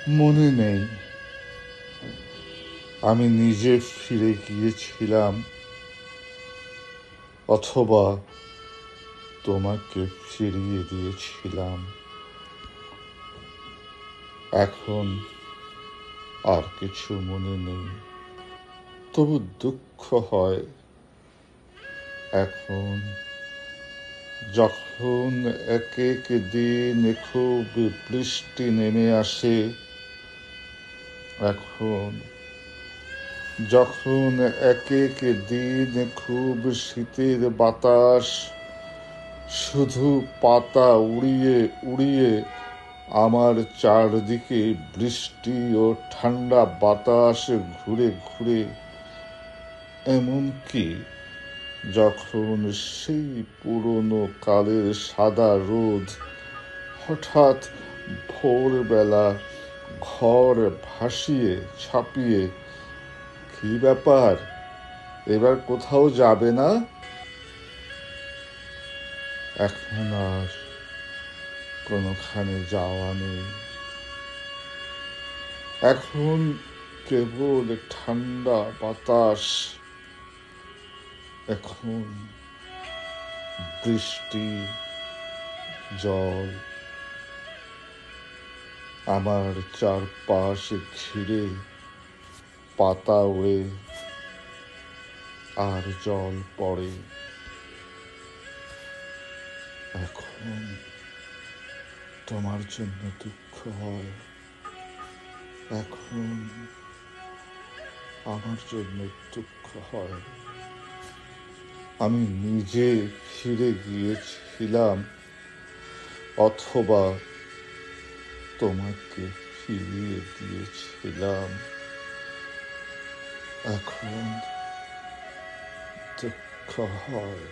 মনে নেই আমি নিজে ফিরে গিয়েছিলাম অথবা তোমাকে ফিরিয়ে দিয়েছিলাম। এখন আর কিছু মনে নেই, তবু দুঃখ হয় এখন, যখন এক এক দিন খুব বৃষ্টি নেমে আসে। এখন যখন এক এক দিন খুব শীতের বাতাস শুধু পাতা উড়িয়ে উড়িয়ে আমার চারদিকে বৃষ্টি ও ঠান্ডা বাতাস ঘুরে ঘুরে, এমনকি যখন সেই পুরনো কালের সাদা রোদ হঠাৎ ভোরবেলা ঘর ভাসিয়ে ছাপিয়ে, কি ব্যাপার, এবার কোথাও যাবে না? এখন আর কোনোখানে যাওয়া নেই। এখন কেবল ঠান্ডা বাতাস, এখন বৃষ্টি, জল আমার চারপাশ ঘিরে, পাতা ওড়ে আর জল পড়ে। এখন তোমার জন্য দুঃখ হয়, এখন আমার জন্য দুঃখ হয়। আমি নিজে ফিরে গিয়েছিলাম অথবা তোমাকে ফিরিয়ে দিয়েছিলাম। এখন দুঃখ হয়।